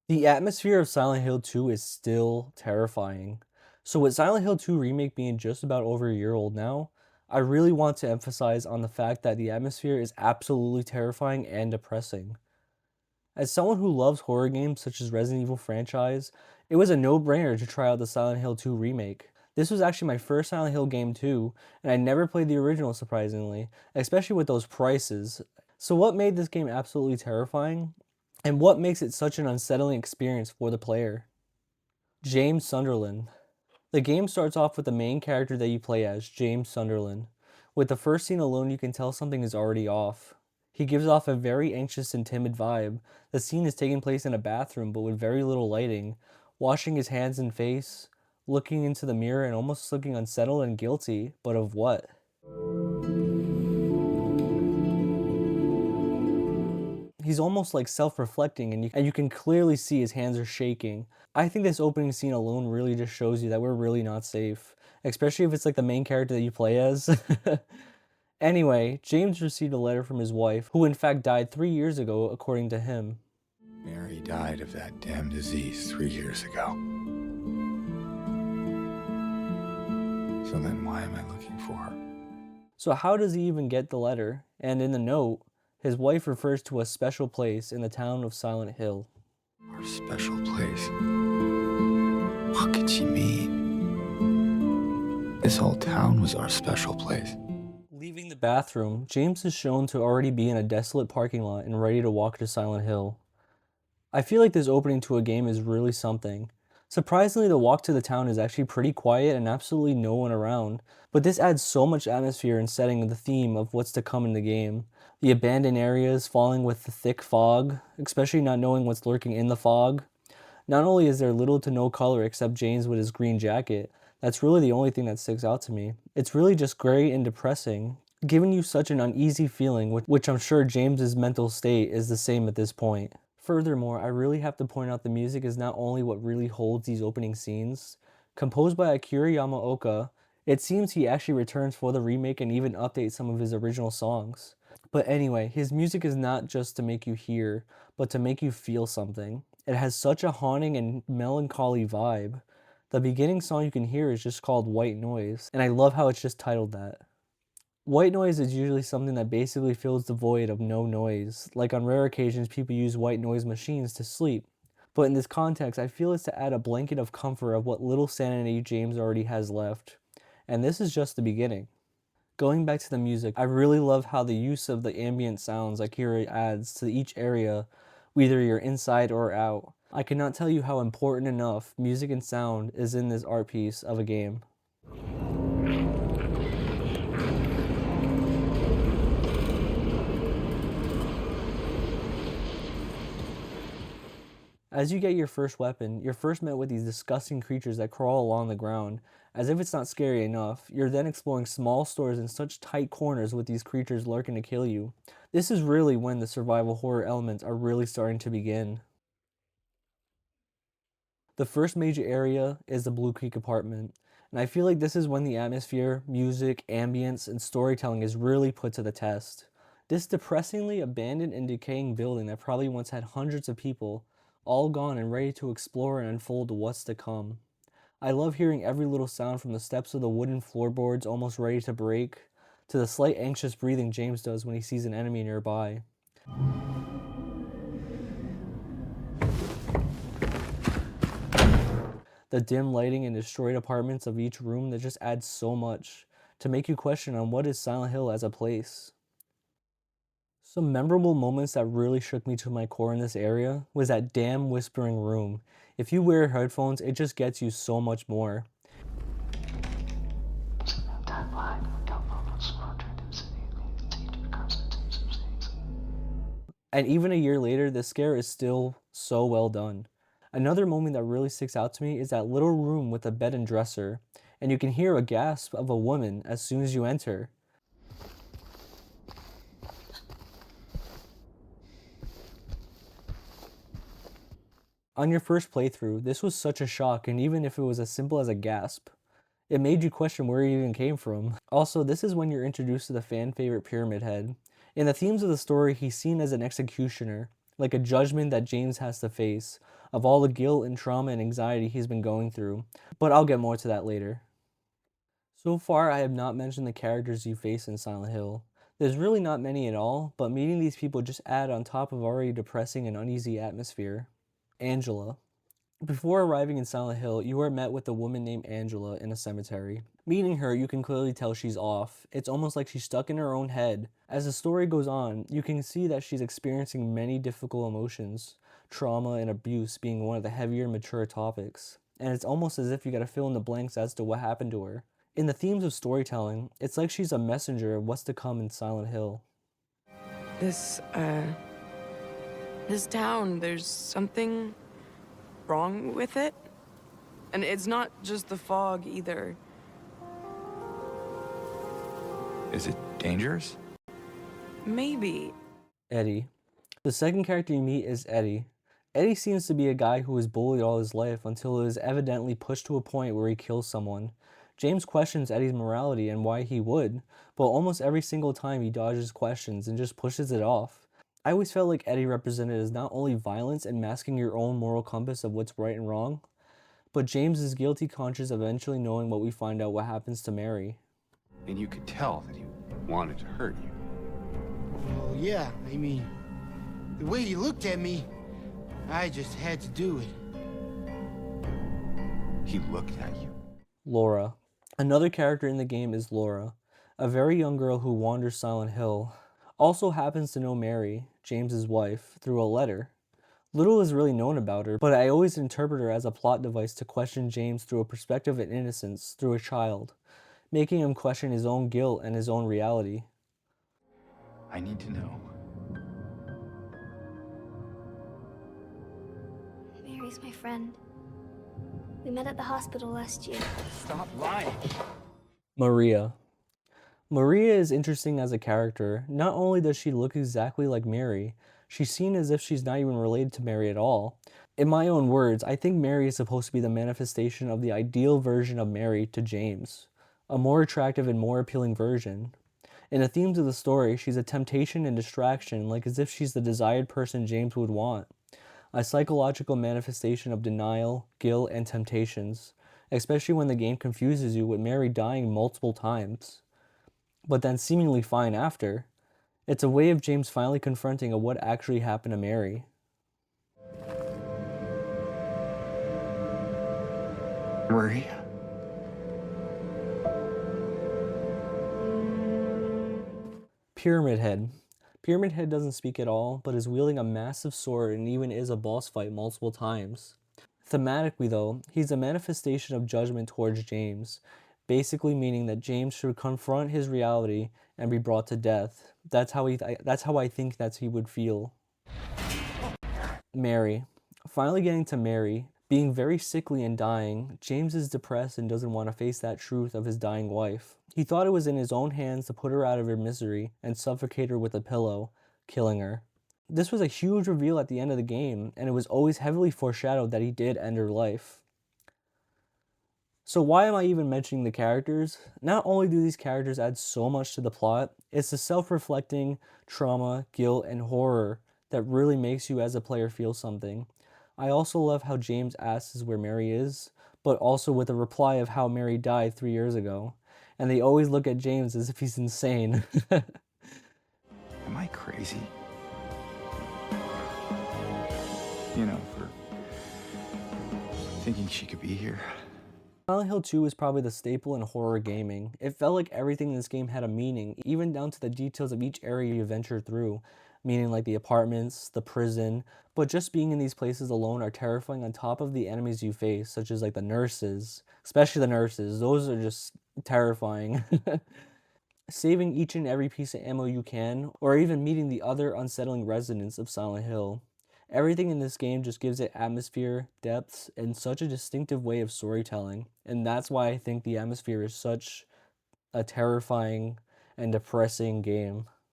The atmosphere of Silent Hill 2 is still terrifying. So with Silent Hill 2 Remake being just about over a year old now, I really want to emphasize on the fact that the atmosphere is absolutely terrifying and depressing. As someone who loves horror games such as Resident Evil franchise, it was a no-brainer to try out the Silent Hill 2 Remake. This was actually my first Silent Hill game too, and I never played the original surprisingly, especially with those prices. So what made this game absolutely terrifying? And what makes it such an unsettling experience for the player? James Sunderland. The game starts off with the main character that you play as, James Sunderland. With the first scene alone, you can tell something is already off. He gives off a very anxious and timid vibe. The scene is taking place in a bathroom, but with very little lighting, washing his hands and face, looking into the mirror and almost looking unsettled and guilty, but of what? He's almost like self-reflecting and you can clearly see his hands are shaking. I think this opening scene alone really just shows you that we're really not safe, especially if it's like the main character that you play as. Anyway, James received a letter from his wife, who in fact died 3 years ago according to him. Mary died of that damn disease 3 years ago. So then why am I looking for her? So how does he even get the letter? And in the note, his wife refers to a special place in the town of Silent Hill. Our special place. What could she mean? This whole town was our special place. Leaving the bathroom, James is shown to already be in a desolate parking lot and ready to walk to Silent Hill. I feel like this opening to a game is really something. Surprisingly, the walk to the town is actually pretty quiet and absolutely no one around, but this adds so much atmosphere and setting of the theme of what's to come in the game. The abandoned areas falling with the thick fog, especially not knowing what's lurking in the fog. Not only is there little to no color except James with his green jacket, that's really the only thing that sticks out to me. It's really just gray and depressing, giving you such an uneasy feeling, which I'm sure James's mental state is the same at this point. Furthermore, I really have to point out the music is not only what really holds these opening scenes. Composed by Akira Yamaoka, it seems he actually returns for the remake and even updates some of his original songs. But anyway, his music is not just to make you hear, but to make you feel something. It has such a haunting and melancholy vibe. The beginning song you can hear is just called White Noise, and I love how it's just titled that. White noise is usually something that basically fills the void of no noise. Like on rare occasions, people use white noise machines to sleep. But in this context, I feel it's to add a blanket of comfort of what little sanity James already has left. And this is just the beginning. Going back to the music, I really love how the use of the ambient sounds Akira adds to each area, whether you're inside or out. I cannot tell you how important enough music and sound is in this art piece of a game. As you get your first weapon, you're first met with these disgusting creatures that crawl along the ground. As if it's not scary enough, you're then exploring small stores in such tight corners with these creatures lurking to kill you. This is really when the survival horror elements are really starting to begin. The first major area is the Blue Creek apartment, and I feel like this is when the atmosphere, music, ambience, and storytelling is really put to the test. This depressingly abandoned and decaying building that probably once had hundreds of people, all gone and ready to explore and unfold what's to come. I love hearing every little sound from the steps of the wooden floorboards almost ready to break, to the slight anxious breathing James does when he sees an enemy nearby. The dim lighting and destroyed apartments of each room that just adds so much to make you question on what is Silent Hill as a place. Some memorable moments that really shook me to my core in this area was that damn whispering room. If you wear headphones, it just gets you so much more. And even a year later, the scare is still so well done. Another moment that really sticks out to me is that little room with a bed and dresser, and you can hear a gasp of a woman as soon as you enter. On your first playthrough, this was such a shock, and even if it was as simple as a gasp, it made you question where you even came from. Also, this is when you're introduced to the fan favorite Pyramid Head. In the themes of the story, he's seen as an executioner, like a judgment that James has to face, of all the guilt and trauma and anxiety he's been going through, but I'll get more to that later. So far, I have not mentioned the characters you face in Silent Hill. There's really not many at all, but meeting these people just add on top of already depressing and uneasy atmosphere. Angela. Before arriving in Silent Hill, you are met with a woman named Angela in a cemetery. Meeting her, you can clearly tell she's off. It's almost like she's stuck in her own head. As the story goes on, you can see that she's experiencing many difficult emotions, trauma and abuse being one of the heavier mature topics. And it's almost as if you gotta fill in the blanks as to what happened to her. In the themes of storytelling, it's like she's a messenger of what's to come in Silent Hill. This, this town, there's something wrong with it. And it's not just the fog either. Is it dangerous? Maybe. Eddie. The second character you meet is Eddie. Eddie seems to be a guy who was bullied all his life until it is evidently pushed to a point where he kills someone. James questions Eddie's morality and why he would, but almost every single time he dodges questions and just pushes it off. I always felt like Eddie represented as not only violence and masking your own moral compass of what's right and wrong, but James's guilty conscience eventually knowing what we find out what happens to Mary. And you could tell that he wanted to hurt you. Well, yeah, I mean, the way you looked at me, I just had to do it. He looked at you. Laura. Another character in the game is Laura, a very young girl who wanders Silent Hill. Also happens to know Mary, James's wife, through a letter. Little is really known about her, but I always interpret her as a plot device to question James through a perspective of innocence through a child, making him question his own guilt and his own reality. I need to know. Mary's my friend. We met at the hospital last year. Stop lying. Maria. Maria is interesting as a character. Not only does she look exactly like Mary, she's seen as if she's not even related to Mary at all. In my own words, I think Mary is supposed to be the manifestation of the ideal version of Mary to James, a more attractive and more appealing version. In the themes of the story, she's a temptation and distraction, like as if she's the desired person James would want. A psychological manifestation of denial, guilt, and temptations, especially when the game confuses you with Mary dying multiple times, but then seemingly fine after. It's a way of James finally confronting what actually happened to Mary. Maria. Pyramid Head. Pyramid Head doesn't speak at all, but is wielding a massive sword and even is a boss fight multiple times. Thematically though, he's a manifestation of judgment towards James, basically meaning that James should confront his reality and be brought to death. That's how I think that he would feel. Mary. Finally getting to Mary. Being very sickly and dying, James is depressed and doesn't want to face that truth of his dying wife. He thought it was in his own hands to put her out of her misery and suffocate her with a pillow, killing her. This was a huge reveal at the end of the game, and it was always heavily foreshadowed that he did end her life. So why am I even mentioning the characters? Not only do these characters add so much to the plot, it's the self-reflecting trauma, guilt, and horror that really makes you as a player feel something. I also love how James asks where Mary is, but also with a reply of how Mary died 3 years ago. And they always look at James as if he's insane. Am I crazy? You know, for thinking she could be here. Silent Hill 2 is probably the staple in horror gaming. It felt like everything in this game had a meaning, even down to the details of each area you venture through, meaning like the apartments, the prison, but just being in these places alone are terrifying on top of the enemies you face, such as like the nurses, especially the nurses. Those are just terrifying. Saving each and every piece of ammo you can, or even meeting the other unsettling residents of Silent Hill. Everything in this game just gives it atmosphere, depth, and such a distinctive way of storytelling. And that's why I think the atmosphere is such a terrifying and depressing game.